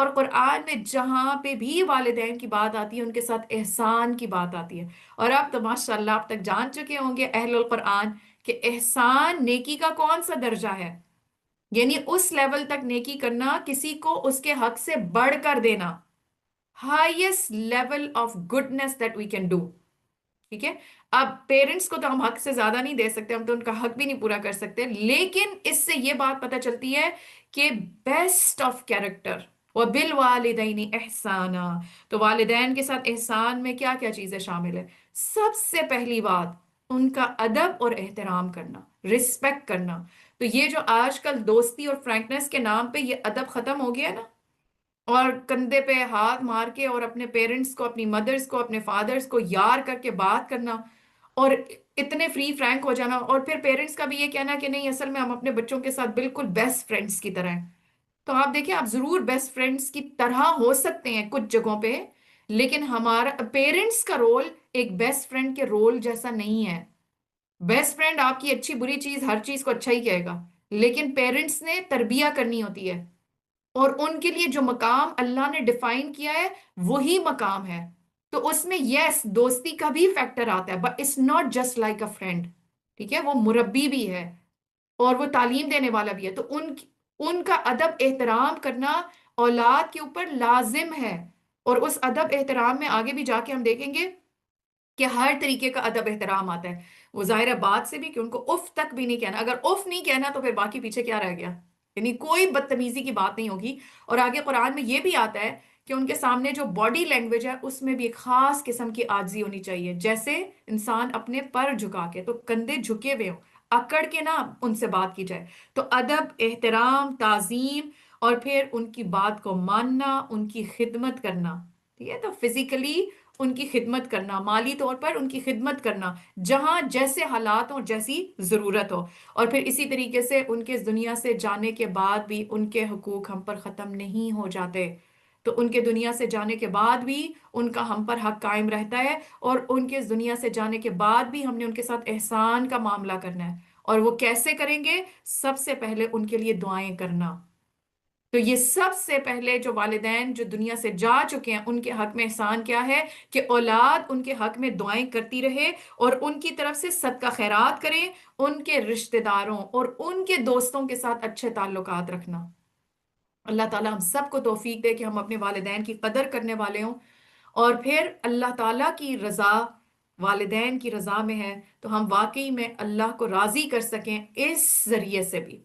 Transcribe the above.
اور قرآن میں جہاں پہ بھی والدین کی بات آتی ہے ان کے ساتھ احسان کی بات آتی ہے. اور آپ تو ماشاء اللہ اب تک جان چکے ہوں گے اہل القرآن کہ احسان نیکی کا کون سا درجہ ہے. یعنی اس لیول تک نیکی کرنا، کسی کو اس کے حق سے بڑھ کر دینا. Highest level of goodness that we can do. ٹھیک ہے. اب پیرنٹس کو تو ہم حق سے زیادہ نہیں دے سکتے، ہم تو ان کا حق بھی نہیں پورا کر سکتے، لیکن اس سے یہ بات پتہ چلتی ہے کہ بیسٹ آف کیریکٹر وَبِالْوَالِدَيْنِ احسانا. تو والدین کے ساتھ احسان میں کیا کیا چیزیں شامل ہے؟ سب سے پہلی بات ان کا ادب اور احترام کرنا، رسپیکٹ کرنا. تو یہ جو آج کل دوستی اور فرینکنس کے نام پہ یہ ادب ختم ہو گیا نا، اور کندھے پہ ہاتھ مار کے اور اپنے پیرنٹس کو، اپنی مدرس کو، اپنے فادرس کو یار کر کے بات کرنا، اور اتنے فری فرینک ہو جانا، اور پھر پیرنٹس کا بھی یہ کہنا کہ نہیں اصل میں ہم اپنے بچوں کے ساتھ بالکل بیسٹ فرینڈس کی طرح ہیں. تو آپ دیکھیں، آپ ضرور بیسٹ فرینڈس کی طرح ہو سکتے ہیں کچھ جگہوں پہ، لیکن ہمارا پیرنٹس کا رول ایک بیسٹ فرینڈ کے رول جیسا نہیں ہے. بیسٹ فرینڈ آپ کی اچھی بری چیز ہر چیز کو اچھا ہی کہے گا، لیکن پیرنٹس نے تربیہ کرنی ہوتی ہے، اور ان کے لیے جو مقام اللہ نے ڈیفائن کیا ہے وہی مقام ہے. تو اس میں یس دوستی کا بھی فیکٹر آتا ہے، but it's not just like a friend. ٹھیک ہے. وہ مربی بھی ہے اور وہ تعلیم دینے والا بھی ہے. تو ان کا ادب احترام کرنا اولاد کے اوپر لازم ہے. اور اس ادب احترام میں آگے بھی جا کے ہم دیکھیں گے کہ ہر طریقے کا ادب احترام آتا ہے. وہ ظاہر ہے بات سے بھی کہ ان کو اف تک بھی نہیں کہنا. اگر اف نہیں کہنا تو پھر باقی پیچھے کیا رہ گیا؟ یعنی کوئی بدتمیزی کی بات نہیں ہوگی. اور آگے قرآن میں یہ بھی آتا ہے کہ ان کے سامنے جو باڈی لینگویج ہے اس میں بھی ایک خاص قسم کی عاجزی ہونی چاہیے. جیسے انسان اپنے پر جھکا کے، تو کندھے جھکے ہوئے ہوں، اکڑ کے نہ ان سے بات کی جائے. تو ادب، احترام، تعظیم، اور پھر ان کی بات کو ماننا، ان کی خدمت کرنا. ٹھیک ہے. تو فزیکلی ان کی خدمت کرنا، مالی طور پر ان کی خدمت کرنا، جہاں جیسے حالات ہوں، جیسی ضرورت ہو. اور پھر اسی طریقے سے ان کے اس دنیا سے جانے کے بعد بھی ان کے حقوق ہم پر ختم نہیں ہو جاتے. تو ان کے دنیا سے جانے کے بعد بھی ان کا ہم پر حق قائم رہتا ہے، اور ان کے اس دنیا سے جانے کے بعد بھی ہم نے ان کے ساتھ احسان کا معاملہ کرنا ہے. اور وہ کیسے کریں گے؟ سب سے پہلے ان کے لیے دعائیں کرنا. تو یہ سب سے پہلے جو والدین جو دنیا سے جا چکے ہیں ان کے حق میں احسان کیا ہے کہ اولاد ان کے حق میں دعائیں کرتی رہے، اور ان کی طرف سے صدقہ خیرات کریں، ان کے رشتہ داروں اور ان کے دوستوں کے ساتھ اچھے تعلقات رکھنا. اللہ تعالیٰ ہم سب کو توفیق دے کہ ہم اپنے والدین کی قدر کرنے والے ہوں، اور پھر اللہ تعالیٰ کی رضا والدین کی رضا میں ہے، تو ہم واقعی میں اللہ کو راضی کر سکیں اس ذریعے سے بھی.